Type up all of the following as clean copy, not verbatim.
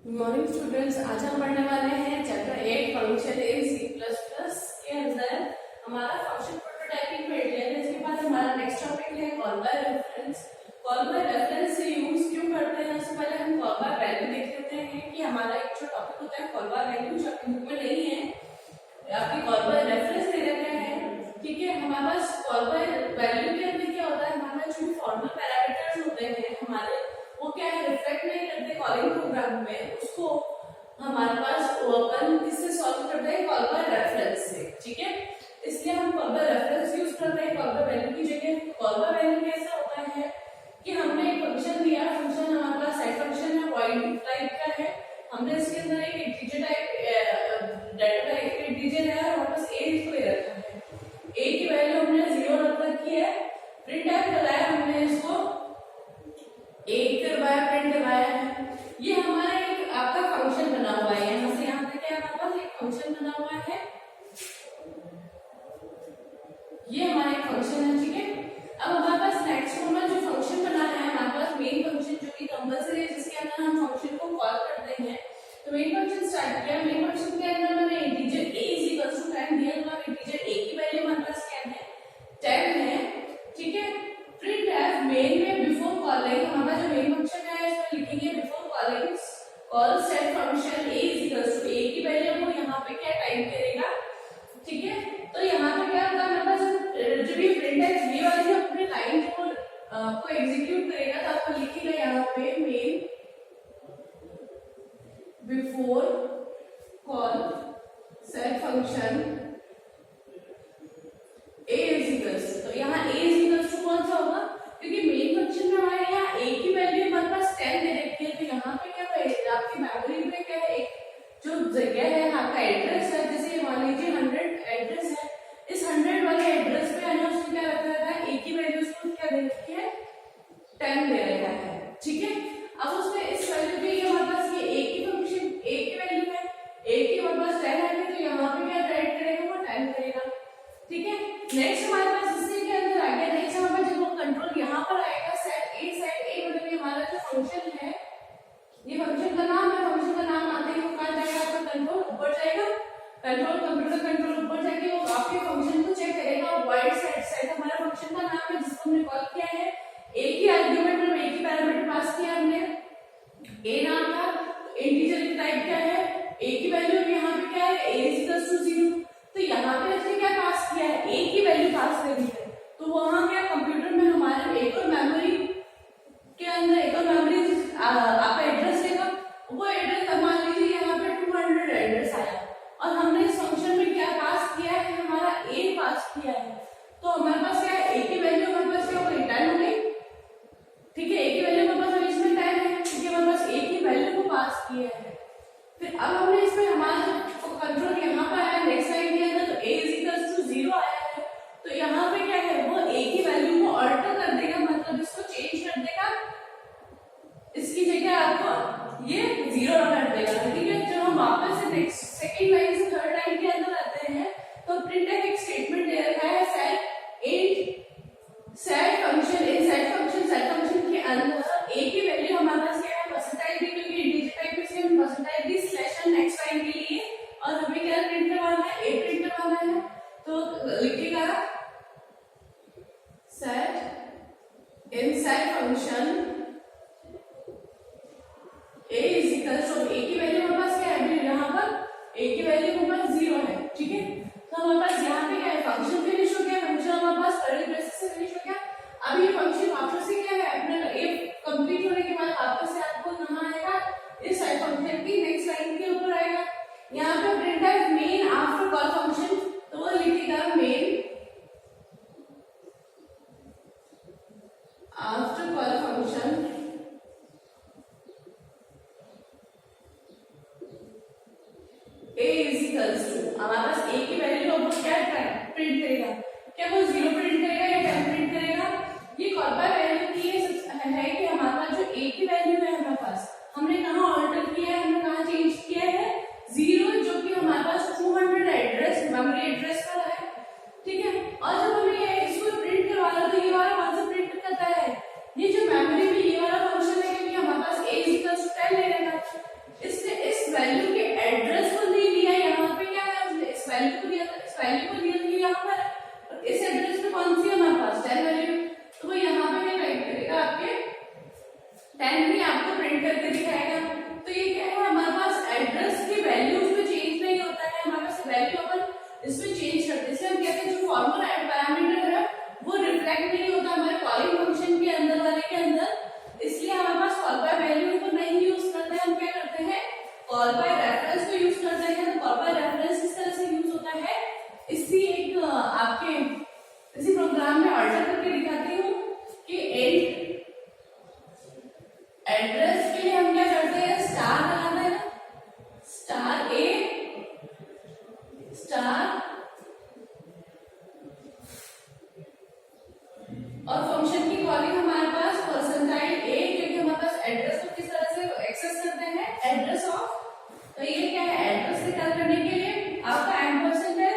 Morning students, आज हम पढ़ने वाले हैं चैप्टर 8 फंक्शन इन C++ के अंदर हमारा फंक्शन प्रोटोटाइपिंग पढ़ लिया है। इसके बाद हमारा नेक्स्ट टॉपिक है call by reference. Call by reference से यूज क्यों करते हैं, उससे पहले हम कॉल बाय वैल्यू देख लेते हैं कि हमारा एक जो टॉपिक होता है कॉल बाय वैल्यू, जो आपकी बुक में नहीं है, आपकी कॉल बाय रेफरेंस दे देते हैं। ठीक है, हमारे पास कॉल बाय वैल्यू के अंदर क्या होता है, हमारा जो फॉर्मल पैरामीटर्स होते हैं हमारे, वो क्या है, रिफ्लेक्ट नहीं करते कॉलिंग प्रोग्राम में, उसको हमारे पास अपन किससे सॉल्व करते हैं, कॉल बाय रेफरेंस से। ठीक है, इसलिए हम कॉल बाय रेफरेंस यूज करते हैं कॉल बाय वैल्यू की जगह। कॉल बाय वैल्यू कैसा होता है कि हमने एक फंक्शन दिया, फंक्शन हमारे पास सेट फंक्शन है, वॉइड टाइप का है, हमने इसके अंदर एक integer type data type integer है और वापस a इसको ले रखा है। a की वैल्यू हमने 0 रख रखी है, प्रिंट टाइप कराया हमने, इसको एक करवाया, प्रिंट करवाया है। ये हमारा एक आपका फंक्शन बना हुआ है, यहाँ से यहाँ तक क्या हमारे पास एक फंक्शन बना हुआ है, ये हमारा एक फंक्शन है। ठीक है, अब हमारे पास नेक्स्ट में जो फंक्शन बना है, हमारे पास मेन फंक्शन जो कि कंपल्सरी है, जिसके अंदर हम फंक्शन को कॉल करते हैं। तो मेन फंक्शन स्टार्ट किया, मेन फंक्शन के अंदर मैंने इंटीजर a = 10 दिया, तो अब इंटीजर a की वैल्यू हमारे पास क्या है, 10 है। ठीक है, प्रिंट एफ मेन में बिफोर कॉलिंग, हमारा जो मेन फंक्शन है इसमें लिखेंगे before calling call set function a = a की वैल्यू वो यहाँ पे क्या टाइप करेगा। ठीक है, तो यहाँ पे क्या होगा, हमारे पास जो भी प्रिंट एफ ये वाली अपनी लाइन को आपको एग्जीक्यूट करेगा, तो आपको लिखेगा यहाँ पे main before call set function a = तो यहाँ a = कौन सा होगा, क्योंकि मेन फंक्शन में हमारे यहाँ a की वैल्यू हमारे पास 10 दे रखी है, तो यहाँ पे क्या है, आपकी मेमोरी में क्या है, एक जो जगह है, आपका एड्रेस है, जैसे मान लीजिए 100 एड्रेस है, इस 100 वाले एड्रेस पे है ना, उसने क्या रखा है, a की वैल्यू उसको क्या दे रखी है, 10 दे रखा है। ठीक है, अब उसने इस वैल्यू पे ये हमारे पास ये a की फंक्शन a की वैल्यू है, a की हमारे पास 10 है, तो यहाँ पे क्या राइट करेगा, वो 10 करेगा। ठीक है, नेक्स्ट हमारे पास इससे के अंदर आ गया, नेक्स्ट हमारे पास जब वो कंट्रोल यहाँ पर आएगा, सेट a मतलब ये हमारा जो फंक्शन है, ये फंक्शन का नाम है, फंक्शन का नाम आते ही वो कहाँ जाएगा, आपका कंट्रोल ऊपर जाएगा, कंट्रोल कंप्यूटर कंट्रोल ऊपर जाके वो आपके फंक्शन को चेक करेगा। वॉइड सेट, सेट हमारा फंक्शन का नाम है जिसको हमने कॉल किया है, a की आर्गुमेंट में a की पैरामीटर पास किया हमने, a नाम था, इंटीजर की टाइप क्या है, a की वैल्यू यहाँ पे क्या है, a = 0, तो यहाँ पे उसने क्या पास किया है, a की वैल्यू पास करी है, तो वहां क्या कंप्यूटर में हमारे एक और मेमोरी के अंदर एक और मेमोरी आपका एड्रेस देगा, वो एड्रेस मान लीजिए यहाँ पे 200 एड्रेस आया, और हमने इस फंक्शन में क्या पास किया है, हमारा a पास किया है, तो हमारे पास क्या है, a की वैल्यू हमारे पास क्या हो गई, 10 हो गई। ठीक है, a की वैल्यू हमारे पास इसमें 10 है, क्योंकि हमारे पास a की वैल्यू को पास किया है। फिर अब हमने इसमें हमारा कंट्रोल यहाँ पर आया, नेक्स्ट लाइन के अंदर, तो a = 0 आया है, तो यहाँ पे क्या है, वो a की वैल्यू को ऑल्टर कर देगा, मतलब इसको चेंज कर देगा, इसकी जगह आपको ये 0 कर देगा। ठीक है, जब हम वापस से नेक्स्ट सेकंड लाइन से थर्ड लाइन के अंदर आते हैं, तो प्रिंटफ एक स्टेटमेंट दे रखा है, सेट फंक्शन के अंदर a की वैल्यू हमारे पास क्या है, परसेंटाइज दी, क्योंकि इंटीजर टाइप में से हम परसेंटाइज दी स्लैश नेक्स्ट लाइन के लिए, और हमें क्या प्रिंट करवाना है, a प्रिंट करवाना है, तो लिखिएगा set inside function a = a की वैल्यू हमारे पास क्या है, यहाँ पर a की वैल्यू हमारे पास 0 है। ठीक है, तो हमारे पास यहाँ पे क्या है, फंक्शन फिनिश हो गया, फंक्शन हमारे पास कर्ली ब्रेसेस से फिनिश हो गया। अब ये फंक्शन वापस से क्या है, अपने ये कंप्लीट होने के बाद वापस से आपको कहाँ आएगा, इस साइड फंक्शन की नेक्स्ट लाइन के ऊपर आएगा। यहाँ पे प्रिंट है मेन आफ्टर कॉल फंक्शन, तो वो लिखेगा main after call function a = हमारे पास a की वैल्यू को क्या प्रिंट करेगा, क्या वो 0 प्रिंट करेगा या 10 प्रिंट करेगा। ये कॉल बाय वैल्यू की है कि हमारे पास जो a की वैल्यू है, हमारे पास हमने कहाँ ऑल्टर किया है, हमने कहाँ चेंज किया है, 0, जो कि हमारे पास 200 एड्रेस मेमोरी एड्रेस पर है। ठीक है, और जब हमें ये इसको प्रिंट करवाना, तो ये वाला कौन सा प्रिंट करता है, ये जो मेमोरी में ये वाला 10 ही आपको प्रिंट करके दिखाएगा। तो ये क्या है, हमारे पास एड्रेस की वैल्यू उसमें चेंज नहीं होता है, हमारे पास वैल्यू अपन इसमें चेंज करते हैं। हम कहते हैं जो फॉर्मूला पैरामीटर है वो रिफ्लेक्ट नहीं होता हमारे कॉलिंग फंक्शन के अंदर वाले के अंदर, इसलिए हमारे पास कॉल बाय वैल्यू को नहीं यूज करते हैं। हम क्या करते हैं, कॉल बाय रेफरेंस को यूज करते हैं। तो कॉल बाय रेफरेंस किस तरह से यूज होता है, इसी एक आपके इसी प्रोग्राम में ऑल्टर करके दिखाती हूँ कि एड्रेस के लिए हम क्या करते हैं, स्टार लगाते हैं, स्टार ए स्टार, और फंक्शन की कॉलिंग हमारे पास परसेंटाइल ए, क्योंकि हमारे पास एड्रेस को किस तरह से एक्सेस करते हैं, एड्रेस ऑफ। तो ये क्या है, एड्रेस से कॉल करने के लिए आपका एम्परसेंड है।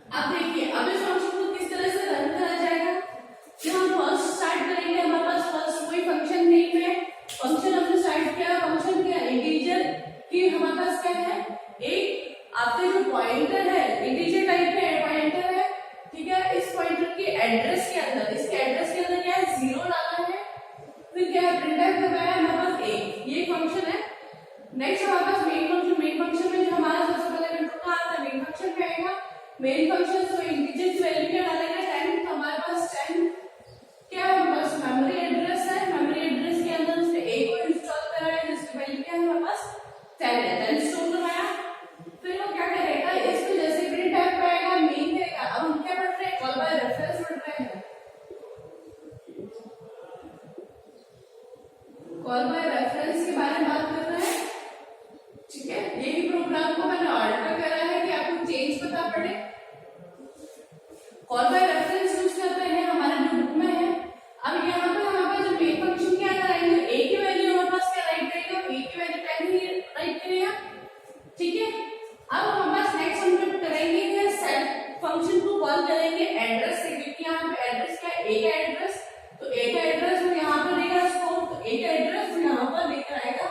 अब देखिए अब इस फंक्शन को किस तरह से रन करा जाएगा, कि हम फर्स्ट स्टार्ट करेंगे, हमारे पास फर्स्ट कोई फंक्शन नहीं है, फंक्शन हमने स्टार्ट किया, फंक्शन किया इंटीजर की हमारे पास क्या है, एक आपके जो पॉइंटर है इंटीजर टाइप का पॉइंटर है, ठीक है। इस पॉइंटर के एड्रेस के अंदर, इसके एड्रेस के अंदर क्या है, 0 डालना है, फिर क्या है प्रिंटफ करवाया है हमारे पास एक, ये फंक्शन है। नेक्स्ट हमारे पास मेन फंक्शन में जो हमारा सबसे पहले कंट्रोल कहाँ आता है, मेन फंक्शन पे आएगा। मेन फंक्शन तो इंटीजर की वैल्यू क्या डालेगा, 10, तो हमारे पास 10 क्या है, हमारे पास मेमोरी एड्रेस है, मेमोरी एड्रेस के अंदर उसने a को इंस्टॉल करा है, जिसकी वैल्यू क्या है हमारे पास 10 है, 10 स्टोर करवाया। फिर वो क्या करेगा, इसको जैसे प्रिंट टाइप पाएगा मेन देगा। अब हम क्या पढ़ रहे हैं, कॉल बाय रेफरेंस पढ़ रहे हैं, कॉल बाय रेफरेंस के बारे में बात कर रहे हैं, ठीक है। यही प्रोग्राम को मैंने ऑल्टर करा है कि आपको चेंज पता पड़े। कॉल बाय रेफरेंस यूज करते हैं हमारे जो बुक में है। अब यहाँ पे हमारे पास जो मेन फंक्शन क्या कराएंगे, a की वैल्यू हमारे पास क्या राइट करेगा, a की वैल्यू 10 ही राइट करेगा, ठीक है। अब हमारे पास नेक्स्ट हम करेंगे कि सेट फंक्शन को कॉल करेंगे एड्रेस से, क्योंकि यहाँ पे एड्रेस क्या है, a का एड्रेस, तो a का एड्रेस वो यहाँ पर देगा इसको, तो a का एड्रेस यहाँ पर लेकर आएगा,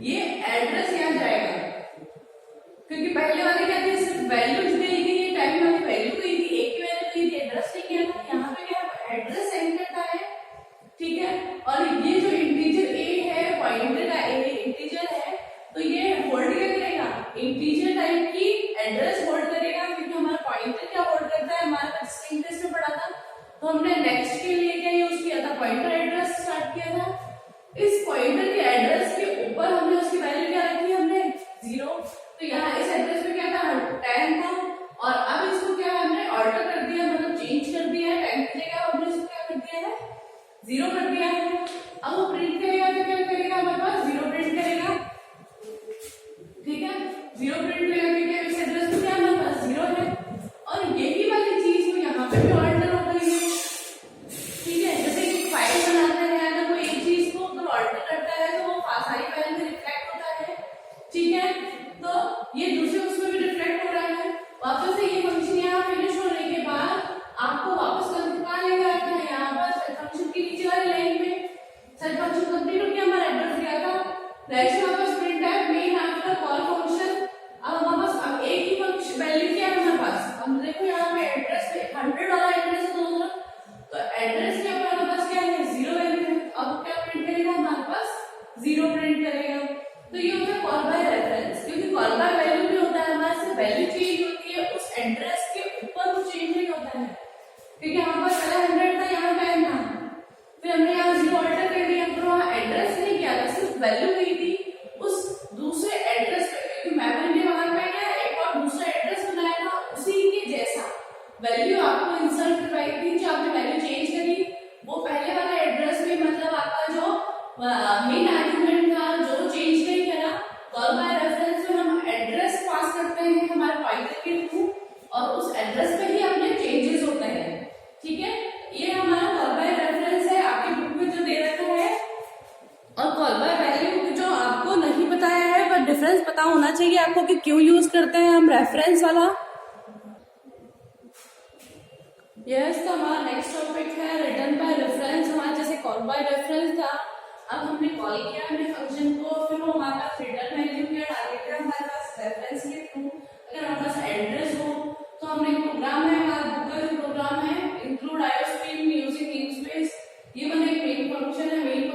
ये एड्रेस यहाँ जाएगा, क्योंकि पहले वाले क्या थे, सिर्फ वैल्यू दी गई है, टाइम वाली वैल्यू गई थी, a की वैल्यू गई थी, एड्रेस नहीं किया था। यहाँ पे क्या एड्रेस सेंड करता है, ठीक है। और ये जो इंटीजर a है, पॉइंटर का a इंटीजर है, तो ये होल्ड क्या करेगा, इंटीजर टाइप की एड्रेस होल्ड करेगा, क्योंकि हमारा पॉइंटर क्या होल्ड करता है, हमारा स्ट्रिंग टेस्ट में पढ़ा था, तो हमने नेक्स्ट के लिए क्या यूज किया था, पॉइंटर एड्रेस स्टार्ट किया था। इस पॉइंटर के एड्रेस के ऊपर हमने उसकी वैल्यू क्या रखी, हमने 0, तो यहाँ इस एड्रेस पे क्या था, 10 था, और अब इसको क्या हमने ऑल्टर कर दिया, मतलब चेंज कर दिया है, 10 की जगह हमने इसको क्या कर दिया है, 0 कर दिया है। अब वो प्रिंट करेगा तो क्या करेगा, हमारे पास 0 प्रिंट करेगा, ठीक है, 0 प्रिंट करेगा, क्योंकि इस एड्रेस पे क्या हमारे पास 0 है। और यही वाली चीज को यहाँ पे भी ऑल्टर हो गई है, ठीक है। जैसे कि फाइल बनाते हैं ना, कोई एक चीज को अगर ऑल्टर करता है तो वो सारी फाइल में रिफ्लेक्ट होता है, ठीक है। तो ये दूसरे उसमें भी रिफ्लेक्ट हो रहा है। वापस से ये फंक्शन यहाँ फिनिश होने के बाद आपको वापस कहाँ लेकर आता है, यहाँ पर सेट फंक्शन की नीचे वाली लाइन में सेट फंक्शन कंप्लीट हो गया, हमारा एड्रेस दिया था। नेक्स्ट वापस प्रिंट है मेन आफ्टर कॉल फंक्शन। अब हमारे पास अब एक ही फंक्शन वैल्यू क्या है हमारे पास, हम देखो यहाँ पे एड्रेस पे 100 वाला एड्रेस है दोनों, तो एड्रेस के ऊपर हमारे पास क्या है, 0 वैल्यू है। अब क्या प्रिंट करेगा, हमारे पास 0 प्रिंट करेगा। तो ये होता है कॉल बाय रेफरेंस, क्योंकि कॉल बाय वैल्यू भी होता है हमारे से वैल्यू चेंज होती है, उस एड्रेस के ऊपर वो चेंज नहीं होता है, क्योंकि हमारे पास पहले 100 था, यहाँ 10 था, फिर हमने यहाँ 0 ऑल्टर कर दिया, तो वहाँ एड्रेस नहीं किया था, सिर्फ वैल्यू गई थी उस दूसरे एड्रेस पे, क्योंकि मेमोरी ने वहां पे क्या एक और दूसरा एड्रेस बनाया था, उसी के जैसा वैल्यू आपको इंसर्ट करवाई थी, जो आपने वैल्यू चेंज करी वो पहले वाला एड्रेस में, मतलब आपका जो मेन आर्गुमेंट था जो चेंज नहीं करा। कॉल बाय रेफरेंस में हम एड्रेस पास करते हैं हमारे पॉइंटर के थ्रू, और उस एड्रेस पे ही अपने चेंजेस होते हैं, ठीक है। ये हमारा कॉल बाय रेफरेंस है, आपकी बुक में जो दे रखा है। और कॉल बाय वैल्यू जो आपको नहीं बताया है, पर डिफरेंस पता होना चाहिए आपको कि क्यों यूज करते हैं हम रेफरेंस वाला। यस, तो हमारा नेक्स्ट टॉपिक है रिटर्न बाय रेफरेंस। हमारा जैसे कॉल बाय रेफरेंस था, अब हमने कॉल किया हमने फंक्शन को, फिर वो हमारे पास रिटर्न वैल्यू क्या डाल देता है हमारे पास रेफरेंस के थ्रू। अगर हमारे पास एड्रेस हो तो हमने प्रोग्राम है, हमारा बुक का जो प्रोग्राम है, इंक्लूड आईओस्ट्रीम यूजिंग नेमस्पेस, ये मैंने एक मेन फंक्शन है, मेन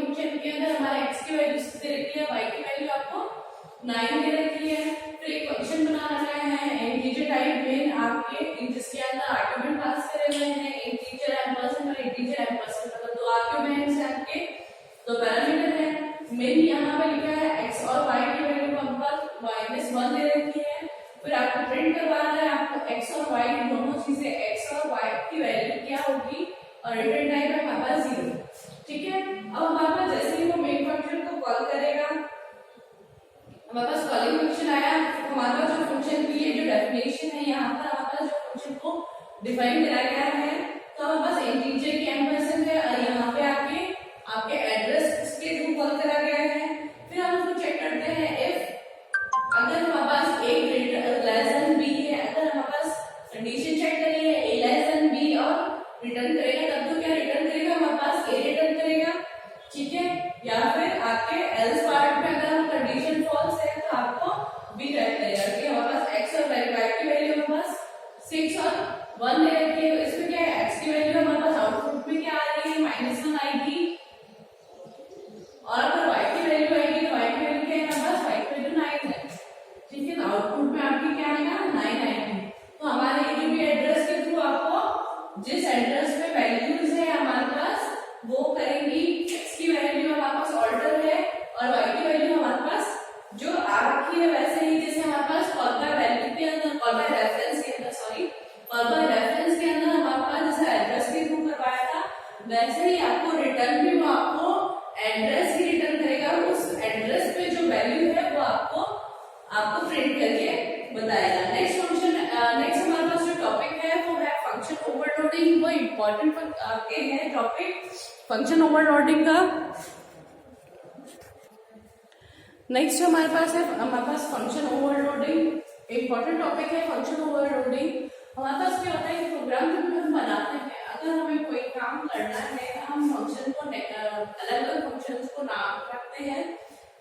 मेन यहाँ पे लिखा है x और y की वैल्यू हमारे पास -1 दे रखी है, फिर आपको प्रिंट करवाना है, आपको x और y दोनों चीजें x और y की वैल्यू क्या होगी और रिटर्न टाइप है हमारे पास 0। ठीक है, अब हमारे पास जैसे ही वो मेन फंक्शन को कॉल करेगा, हमारे पास कॉलिंग फंक्शन आया, हमारे पास जो फंक्शन की ये जो डेफिनेशन है यहाँ पर हमारे पास जो फंक्शन को डिफाइन कराया गया है, तो हमारे पास इंटीजर की एम्परसेंड है और यहाँ पे आपके एड्रेस के थ्रू कॉल करा गया है। फिर हम उसको चेक करते हैं इफ अगर हमारे पास a लेस देन b है, अगर हमारे पास कंडीशन चेक करेंगे a लेस देन b और रिटर्न करेगा, तब तो क्या रिटर्न करेगा हमारे पास a रिटर्न करेगा। ठीक है, या फिर आपके एल्स पार्ट में अगर हम कंडीशन फॉल्स है तो आपको b टाइप करेगा कि हमारे पास x और y की वैल्यू हमारे पास 6 और 1 दे रखी है, तो इसमें क्या है x की वैल्यू हमारे पास आउटपुट में क्या आ रही है -1 आएगी, और अगर y की वैल्यू आएगी तो y की वैल्यू क्या है हमारे पास y की वैल्यू 9 है। ठीक है, तो आउटपुट में आपकी क्या आएगा 9 आएगी। तो हमारे ये जो भी एड्रेस के थ्रू आपको जिस एड्रेस पे वैल्यूज है हमारे पास वो करेंगी, x की वैल्यू हमारे पास ऑल्टर है और y की वैल्यू हमारे पास जो आ रखी है वैसे ही, जैसे हमारे पास कॉल बाय वैल्यू के अंदर कॉल बाय रेफरेंस के अंदर कॉल बाय रेफरेंस के अंदर हमारे पास जैसे एड्रेस के थ्रू करवाया था, वैसे ही आपको रिटर्न भी वो आपको एड्रेस ही रिटर्न करेगा, उस एड्रेस पे जो वैल्यू है वो आपको प्रिंट करके बताएगा। नेक्स्ट हमारे पास जो टॉपिक है वो है फंक्शन ओवरलोडिंग। वो इम्पोर्टेंट आपके है टॉपिक फंक्शन ओवरलोडिंग का। नेक्स्ट हमारे पास फंक्शन ओवरलोडिंग, इम्पोर्टेंट टॉपिक है फंक्शन ओवरलोडिंग। हमारे पास क्या होता है कि प्रोग्राम जब हम बनाते हैं, अगर हमें कोई काम करना है, हम फंक्शन को अलग-अलग फंक्शंस को नाम रखते हैं,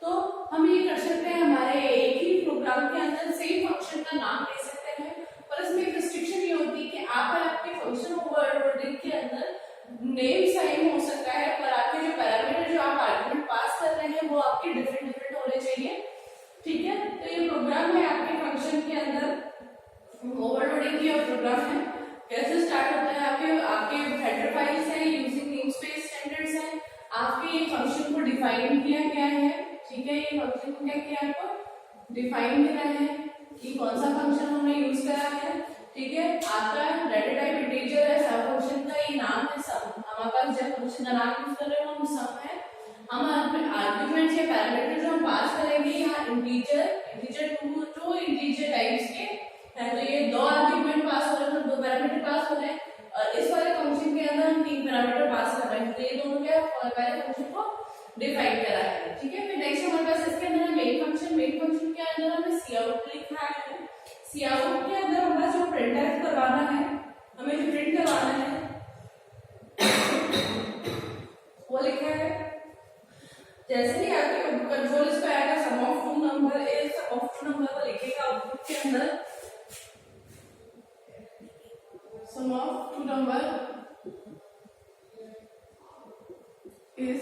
तो हम ये कर सकते हैं हमारे एक ही प्रोग्राम के अंदर सेम फंक्शन का नाम दे सकते हैं, पर इसमें एक रिस्ट्रिक्शन ये होती है कि आपके फंक्शन ओवरलोडिंग के अंदर नेम सेम हो सकता है, पर आपके जो पैरामीटर जो आप आर्गुमेंट पास कर रहे हैं वो आपके डिफरेंट होने चाहिए। ठीक है, तो ये प्रोग्राम है आपके फंक्शन के अंदर ओवरलोडिंग की और प्रोग्राम है कैसे स्टार्ट होता है। आपके हेडर फाइल्स हैं, यूजिंग नेमस्पेस स्टैंडर्ड्स हैं, आपके ये फंक्शन को डिफाइन किया गया है। ठीक है, ये फंक्शन को क्या किया आपको डिफाइन करा है कि कौन सा फंक्शन हमने यूज करा है। ठीक है, आपका डेटा टाइप इंटीजर है, सब फंक्शन का ये नाम है सम, हमारे पास जब फंक्शन का नाम यूज कर रहे हो हम सम है। हम आर्गुमेंट या पैरामीटर जो हम पास करेंगे यहाँ इंटीजर टू इंटीजर टाइप्स के है, तो ये दो आर्गुमेंट पास हो रहे हैं, दो पैरामीटर पास हो रहे हैं, और इस वाले फंक्शन के अंदर हम 3 पैरामीटर पास कर रहे हैं, तो ये दोनों क्या पहले फंक्शन को डिफाइन करा है। ठीक है, फिर नेक्स्ट हमारे पास इसके अंदर मेन फंक्शन के अंदर हमें सीआउट लिखा है। सीआउट के अंदर हमारा जो प्रिंटफ करवाना है, हमें जो प्रिंट करवाना है वो लिखा है। जैसे ही आपके कंट्रोल इस पे आएगा sum of two number is sum of two number को लिखेगा आउटपुट के अंदर sum of two number is,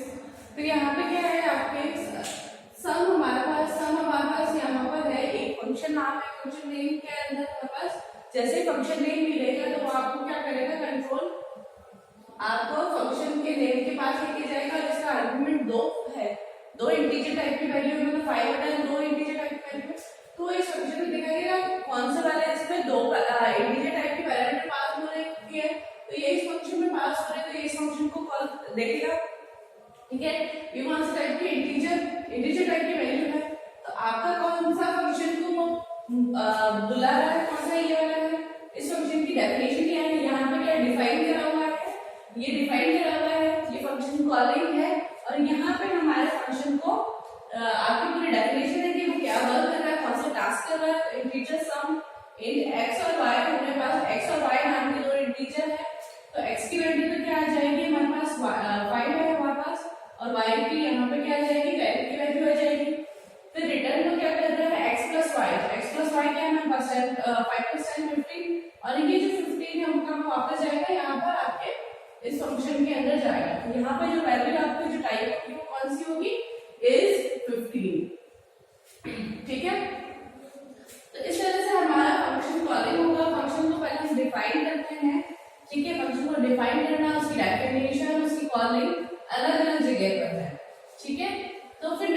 फिर यहाँ पे क्या है आपके सम हमारे पास यहाँ पर है एक फंक्शन नाम है, फंक्शन नेम के अंदर हमारे पास जैसे फंक्शन नेम मिलेगा तो वो आपको क्या करेगा कंट्रोल आपको फंक्शन के नेम के पास लेके जाएगा, जिसका आर्गुमेंट 2 है, 2 इंटीजर टाइप की वैल्यू है, मतलब 5 और 10 2 इंटीजर टाइप की वैल्यू है, तो इस फंक्शन में दिखाएगा कौन सा वाला इसमें 2 इंटीजर टाइप की पैरामीटर पास हो रही है, तो ये इस फंक्शन में पास हो रहे हैं, तो इस फंक्शन को कॉल देखेगा। ठीक है, ये कौन सा टाइप की इंटीजर टाइप की वैल्यू है, तो आपका कौन सा फंक्शन को बुला रहा है, कौन सा ये वाला है। इस फंक्शन की डेफिनेशन क्या है, यहाँ पे क्या डिफाइन करा हुआ है, ये डिफाइन करा हुआ है, ये फंक्शन कॉलिंग है, और यहाँ पे हमारे फंक्शन को आपकी पूरी डेफिनेशन है कि वो क्या वर्क कर रहा है, कौन सा टास्क कर रहा है। तो इंटीजर सम इन x और y, हमारे पास x और y नाम के 2 इंटीजर है, तो x की वैल्यू तो क्या आ जाएगी हमारे पास 5 है हमारे पास, और y की यहाँ पे क्या आ जाएगी 10 की वैल्यू आ जाएगी। फिर रिटर्न को क्या कर रहा है x प्लस y क्या है हमारे पास 5 15, और ये जो 15 है उनका वापस जाएगा यहाँ पर आपके इस फंक्शन के अंदर जाएगा, तो यहाँ पे जो वैल्यू आपकी जो टाइप होगी वो कौन सी होगी इज 15। ठीक है, तो इस तरह से हमारा फंक्शन कॉलिंग होगा। फंक्शन को पहले हम डिफाइन करते हैं। ठीक है, फंक्शन को डिफाइन करना, उसकी डेफिनेशन, उसकी कॉलिंग अलग अलग जगह पर है। ठीक है, तो फिर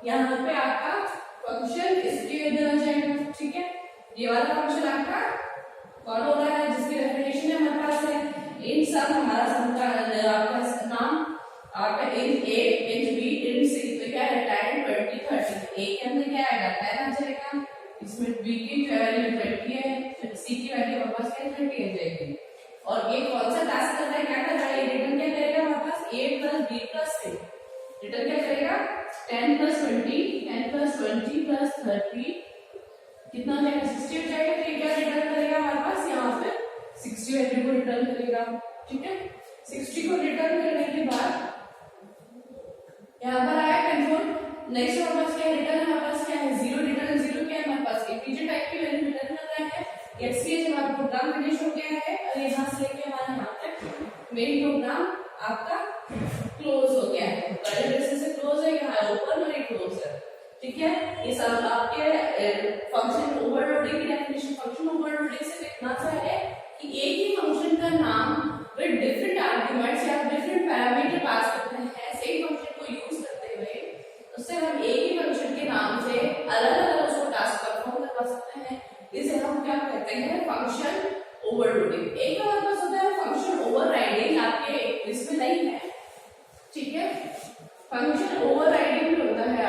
यहाँ पे आपका फंक्शन इसके इधर आ जाएगा, ठीक है। ये वाला फंक्शन आपका कॉल हो रहा है जिसकी डेफिनेशन हमारे पास है इन सब, हमारा सब का आपका नाम आपका इन ए इन बी इन सी, तो क्या है 10 20 30, ए के अंदर क्या आएगा 10 आ जाएगा, इसमें बी की वैल्यू 20 है, सी की वैल्यू हमारे पास क्या 30 आ जाएगी। और ये कौन सा टास्क कर रहा है, क्या कर रहा है, रिटर्न क्या करेगा हमारे पास a plus b plus c, return क्या करेगा 10 प्लस 20 10 प्लस 20 प्लस 30 कितना हो जाएगा 60 हो जाएगा। तो क्या रिटर्न करेगा हमारे पास यहाँ पे 60 वैल्यू को रिटर्न करेगा, ठीक है। 60 को रिटर्न करने के बाद यहाँ पर आया कंट्रोल, नेक्स्ट हमारे पास क्या है रिटर्न, हमारे पास क्या है 0 रिटर्न, 0 क्या है हमारे पास इंटीजर टाइप की वैल्यू रिटर्न कर रहा है। ये हमारा प्रोग्राम फिनिश हो गया है और यहाँ से लेके हमारे यहाँ तक मेन प्रोग्राम आपका क्लोज हो गया है, से क्लोज है, यहाँ ओपन और क्लोज है, ठीक है। ये सब आपके फंक्शन ओवरलोडिंग की डेफिनेशन, फंक्शन ओवरलोडिंग से इतना सा है कि एक ही फंक्शन का नाम विद डिफरेंट आर्गुमेंट्स या डिफरेंट पैरामीटर पास करते हैं, सेम फंक्शन को यूज करते हुए उससे हम एक ही फंक्शन के नाम से अलग अलग उसको टास्क परफॉर्म करवा सकते हैं। इसे हम क्या कहते हैं फंक्शन ओवरलोडिंग। एक हमारे पास होता है फंक्शन ओवरराइडिंग, आपके इसमें नहीं है, ठीक है। फंक्शन ओवरराइडिंग भी होता है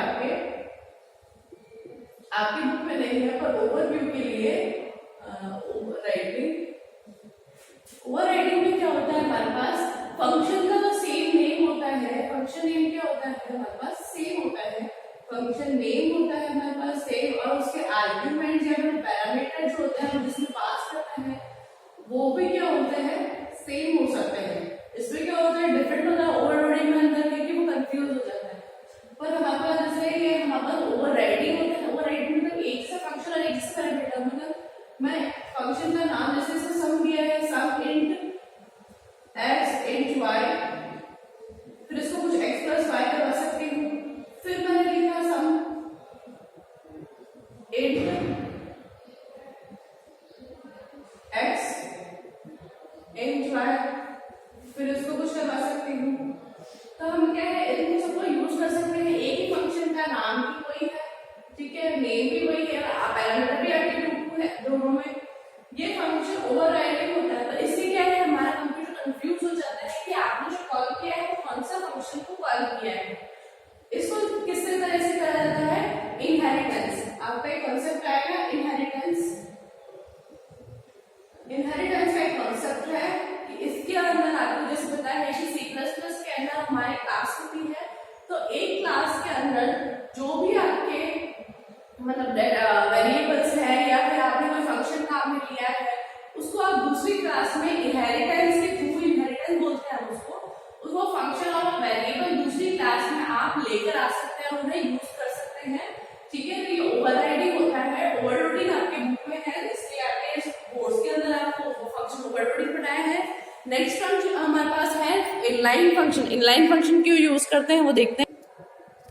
आपकी बुक में नहीं है, पर ओवरव्यू के लिए ओवरराइडिंग में क्या होता है हमारे पास फंक्शन का जो सेम नेम होता है, फंक्शन नेम क्या होता है हमारे पास सेम होता है, फंक्शन नेम होता है हमारे पास सेम, और उसके आर्गुमेंट या फिर पैरामीटर जो होते हैं जिसमें पास करता है वो भी क्या होते हैं सेम हो सकते हैं। इसमें क्या होता है डिफरेंट होता है ओवरलोडिंग में अंदर क्योंकि वो कंफ्यूज हो जाता है। पर हमारे पास जैसे ये हमारे पास ओवरराइडिंग होता है, ओवरराइडिंग मतलब एक से फंक्शन और एक से पैरामीटर, मतलब मैं फंक्शन का नाम जैसे सम दिया है सम इंट x इंट y, फिर इसको कुछ x प्लस y करवा सकती हूँ, फिर मैंने लिखा सम इंट x इंट y, फिर इसको कुछ करवा सकती हूँ। तो हम क्या है इन सबको यूज कर सकते हैं, एक ही फंक्शन का नाम भी वही है, ठीक है, नेम भी वही है, पैरामीटर भी आपके ग्रुप है दोनों में, ये फंक्शन ओवरराइडिंग होता है। तो इससे क्या है हमारा कंप्यूटर कंफ्यूज हो जाता है कि आपने जो कॉल किया है वो कौन सा फंक्शन को कॉल किया है। इसको किस तरह से करा जाता है इनहेरिटेंस, आपका एक कॉन्सेप्ट आएगा इनहेरिटेंस। इनहेरिटेंस का एक कॉन्सेप्ट है कि इसके अंदर आपको जैसे पता है कि C++ के अंदर हमारी क्लास होती है, तो एक क्लास के अंदर जो भी आपके मतलब वेरिएबल्स है या फिर आपने कोई फंक्शन काम में लिया है उसको आप दूसरी क्लास में इनहेरिटेंस के थ्रू, इनहेरिटेंस बोलते हैं उसको फंक्शन और वेरिएबल दूसरी क्लास में आप लेकर आ सकते हैं, उन्हें यूज कर सकते हैं, ठीक है। तो ये ओवरराइडिंग होता है, ओवरलोडिंग आपके बुक में है, इसलिए आपके कोर्स के अंदर आपको फंक्शन ओवरलोडिंग बनाया है। नेक्स्ट फंक्शन हमारे पास है इनलाइन फंक्शन। इनलाइन फंक्शन क्यों यूज करते हैं वो देखते हैं।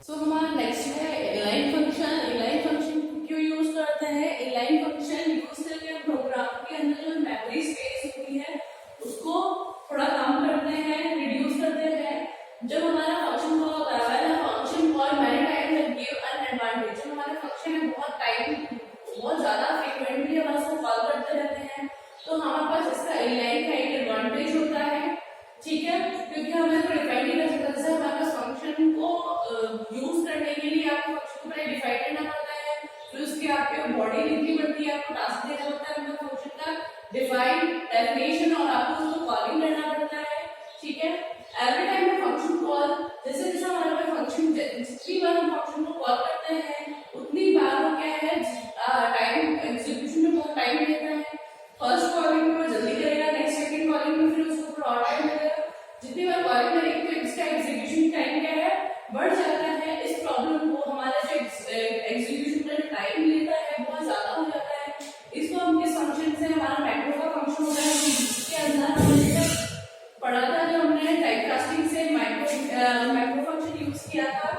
सो हमारा नेक्स्ट है इनलाइन फंक्शन। इनलाइन फंक्शन क्यों यूज करते हैं, इनलाइन फंक्शन यूज करके प्रोग्राम के अंदर जो मेमोरी स्पेस होती है उसको थोड़ा कम करते हैं, रिड्यूस करते हैं। जब हमारा फंक्शन कॉल होता है ना, फंक्शन कॉल मैनी टाइम में गिव एन एडवांटेज, जब हमारा फंक्शन है बहुत ज्यादा फ्रीक्वेंटली हम उसको कॉल करते रहते हैं तो हमारे पास इसका इनलाइन का एक एडवांटेज होता है, ठीक है, क्योंकि हमें तो डिफाइन नहीं कर सकता। जैसे हमारे पास फंक्शन को यूज करने के लिए आपको फंक्शन को पहले डिफाइन करना पड़ता है, फिर उसकी आपको बॉडी लिखनी पड़ती है, आपको टास्क देना होता है मतलब फंक्शन का डिफाइन डेफिनेशन और आपको उसको कॉलिंग करना पड़ता है, ठीक है। एवरी टाइम में फंक्शन कॉल जैसे जैसे हमारे पास फंक्शन जितनी बार हम फंक्शन को कॉल करते हैं उतनी बार वो क्या है टाइम एग्जीक्यूशन में बहुत टाइम लेता है। फर्स्ट कॉलिंग में वो जल्दी करेगा, नेक्स्ट सेकंड कॉलिंग में फिर उसको थोड़ा और टाइम लगेगा। जितनी बार कॉलिंग करेंगे तो इसका एग्जीक्यूशन टाइम क्या है बढ़ जाता है। इस प्रॉब्लम को हमारा जो एग्जीक्यूशन का टाइम लेता है बहुत ज्यादा हो जाता है। इसको हम किस फंक्शन से, हमारा मैक्रो का फंक्शन होता है जिसके अंदर हमने पढ़ा था, जो हमने टाइपकास्टिंग से मैक्रो फंक्शन यूज किया था,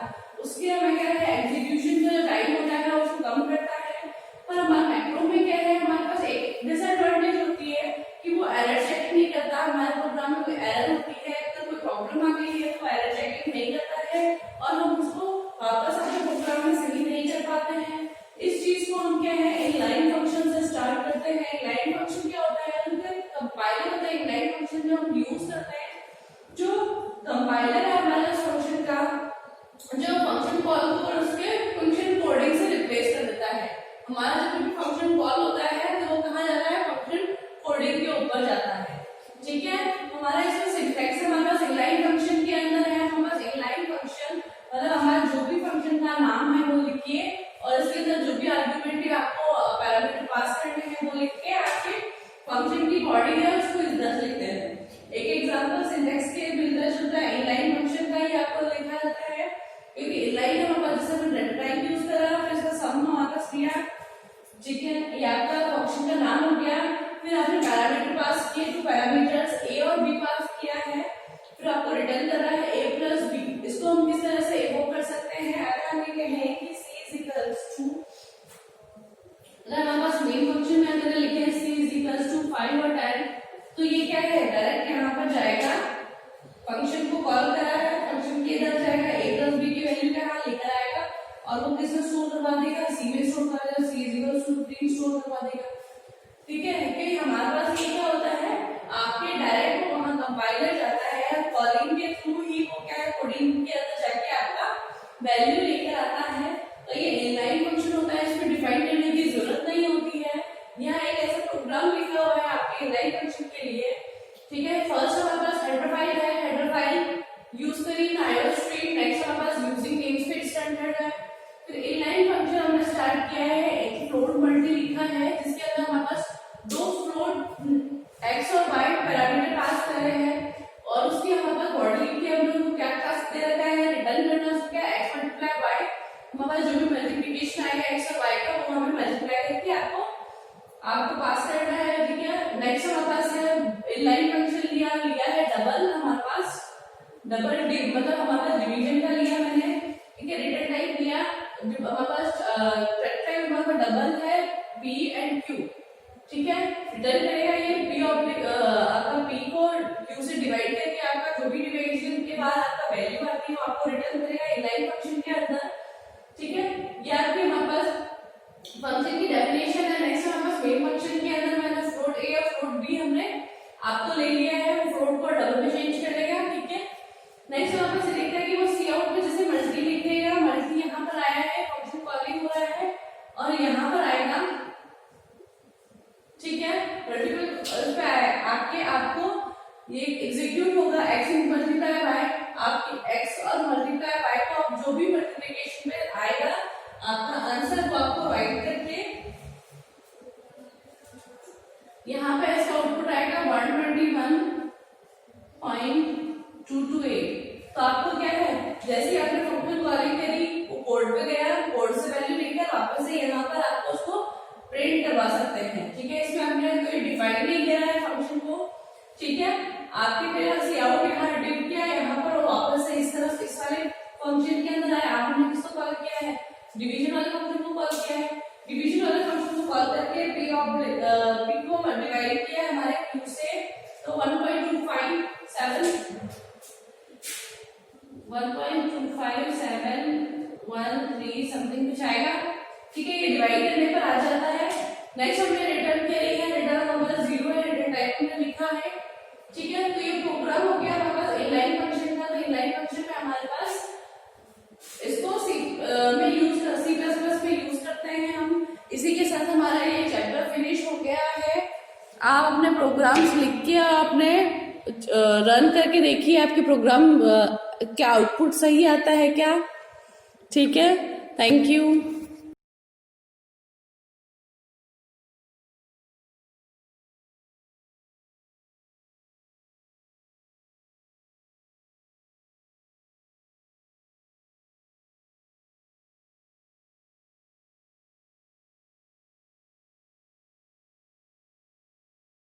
उसके हमें क्या है एग्जीक्यूशन का जो टाइम होता है उसको कम करता है। पर हमारे मैक्रो में क्या है हमारे पास एक डिसएडवांटेज होती है कि वो एरर चेक नहीं करता, हमारे प्रोग्राम में कोई एरर होती है तो कोई प्रॉब्लम आ गई है तो एरर चेकिंग नहीं करता है और हम उसको वापस अपने प्रोग्राम आते हैं। इस चीज को हम क्या है इनलाइन फंक्शन से स्टार्ट करते हैं। इनलाइन फंक्शन क्या होता है, उनका कंपाइलर होता है। इनलाइन फंक्शन जो हम यूज करते हैं, जो कंपाइलर है हमारे फंक्शन का, जो फंक्शन कॉल को उसके फंक्शन कोडिंग से रिप्लेस कर देता है। हमारा जब भी फंक्शन कॉल होता है तो वो कहाँ जाता है, फंक्शन कोडिंग के ऊपर जाता है। ठीक है, हमारा इसमें सिंटैक्स हमारे पास इनलाइन फंक्शन के अंदर है। हमारे पास इनलाइन फंक्शन मतलब हमारा जो भी फंक्शन का नाम है वो लिखिए और इसके अंदर जो भी आर्गुमेंट आपको पैरामीटर पास करने हैं वो लिख के आपके फंक्शन की बॉडी है उसको इस तरह से लिखते हैं। एक एग्जांपल सिंटैक्स के बिल्डर होता है इनलाइन फंक्शन का ही आपको लिखा जाता है, क्योंकि इनलाइन हमारे पास जैसे हमने डेटा टाइप यूज करा फिर इसका सम हमारे पास दिया। ठीक है, ये आपका फंक्शन का नाम हो गया। फिर आपने पैरामीटर पास किए, जो पैरामीटर्स ए और बी पास किया है, फिर आपको रिटर्न कर रहा है a प्लस बी। इसको हम किस तरह से इवोक कर सकते हैं, अगर हम ये कहें कि c इज इक्वल्स टू, अगर हमारे पास मेन फंक्शन में अगर लिखे हैं c इज इक्वल्स टू 5 और 10, तो ये क्या है डायरेक्ट यहाँ पर जाएगा, फंक्शन को कॉल करा है, फंक्शन के इधर जाएगा, a प्लस बी की वैल्यू यहाँ लेकर आएगा और वो किसमें स्टोर करवा देगा, c में स्टोर कर देगा, c is equals to 3 store करवा देगा। ठीक है, कि हमारे पास ये क्या होता है, आपके डायरेक्ट वहां कंपाइलर जाता है, कॉलिंग के थ्रू ही वो क्या है कोडिंग के अंदर जाके आपका वैल्यू लेकर आता है। तो ये इनलाइन फंक्शन होता है, इसमें डिफाइन करने की जरूरत नहीं होती है। यहाँ एक ऐसा प्रोग्राम लिखा हुआ है आपके इनलाइन फंक्शन के लिए। ठीक है, फर्स्ट हमारे पास हेडर फाइल है, हेडर फाइल यूज करी आईओस्ट्रीम। नेक्स्ट हमारे पास यूजिंग नेमस्पेस स्टैंडर्ड है। फिर इनलाइन फंक्शन हमने स्टार्ट किया है, एक फ्लोट मल्टी लिखा है जिसके अंदर हमारे पास दो फ्लोट एक्स और वाई पैरामीटर पास कर रहे हैं और उसकी हमारे पास बॉडी लिखी है, हम लोग क्या पास दे रखा है, रिटर्न करना उसको क्या एक्स मल्टीप्लाई वाई। हमारे पास जो भी मल्टीप्लिकेशन आएगा एक्स और वाई का वो हमें मल्टीप्लाई करके आपको पास करना है। ठीक है, नेक्स्ट हमारे पास है इनलाइन फंक्शन लिया है डबल, हमारे पास डबल मतलब हमारे पास डिवीजन का लिया मैंने। ठीक है, रिटर्न टाइप लिया, हमारे पास टाइप हमारे पास डबल है p एंड q। ठीक है, रिटर्न करेगा ये p आपका p को q से डिवाइड करके आपका जो भी डिवीजन के बाद आपका वैल्यू आती है वो आपको रिटर्न करेगा इनलाइन फंक्शन के अंदर। ठीक है, ये आपके हमारे पास फंक्शन की डेफिनेशन है। नेक्स्ट हमारे पास मेन फंक्शन के अंदर मैंने फ्लोट a और फ्लोट b हमने आपको ले लिया है, वो फ्लोट को डबल में चेंज कर देगा। ठीक है, नेक्स्ट हमारे पास लिखता है कि वो सी आउट में जैसे मल्टी लिखेगा, मल्टी यहाँ पर आया है, फंक्शन कॉलिंग हो रहा है और यहाँ पर आएगा। ठीक है, मल्टीपल पे आपको ये एग्जीक्यूट होगा x मल्टीप्लाई y, आपकी x और मल्टीप्लाई y को आप जो भी मल्टीप्लिकेशन में आएगा आपका आंसर को आपको राइट करके यहाँ पे इसका आउटपुट आएगा 121.228। तो आपको क्या है, जैसे आपने फंक्शन कॉलिंग करी वो कोड पे गया, कोड से वैल्यू लेकर वापस से यहाँ पर आपको उसको प्रिंट करवा सकते हैं। ठीक है, इसमें हमने कोई डिफाइन नहीं किया है फंक्शन को। ठीक है, आपके फिर सी आउट यहाँ रिटर्न किया, यहाँ पर वापस से इस तरह इस वाले फंक्शन के अंदर आए, आपने किसको कॉल किया है, डिवीजन वाले फंक्शन को कॉल किया है। डिवीजन वाले फंक्शन को कॉल करके p को डिवाइड किया हमारे q से, तो 1.25713 समथिंग कुछ आएगा। ठीक है, ये डिवाइड करने पर आ जाता है। नेक्स्ट हमने रिटर्न किया है, रिटर्न हमारा 0 है, रिटर्न टाइप में लिखा है। ठीक है, तो ये प्रोग्राम हो गया हमारे पास इनलाइन फंक्शन का। तो इनलाइन फंक्शन में हमारे पास इसको C में C++ में यूज करते हैं हम। इसी के साथ हमारा ये चैप्टर फिनिश हो गया है। आप अपने प्रोग्राम्स लिख के आपने रन करके देखिए आपके प्रोग्राम क्या आउटपुट सही आता है क्या। ठीक है, थैंक यू।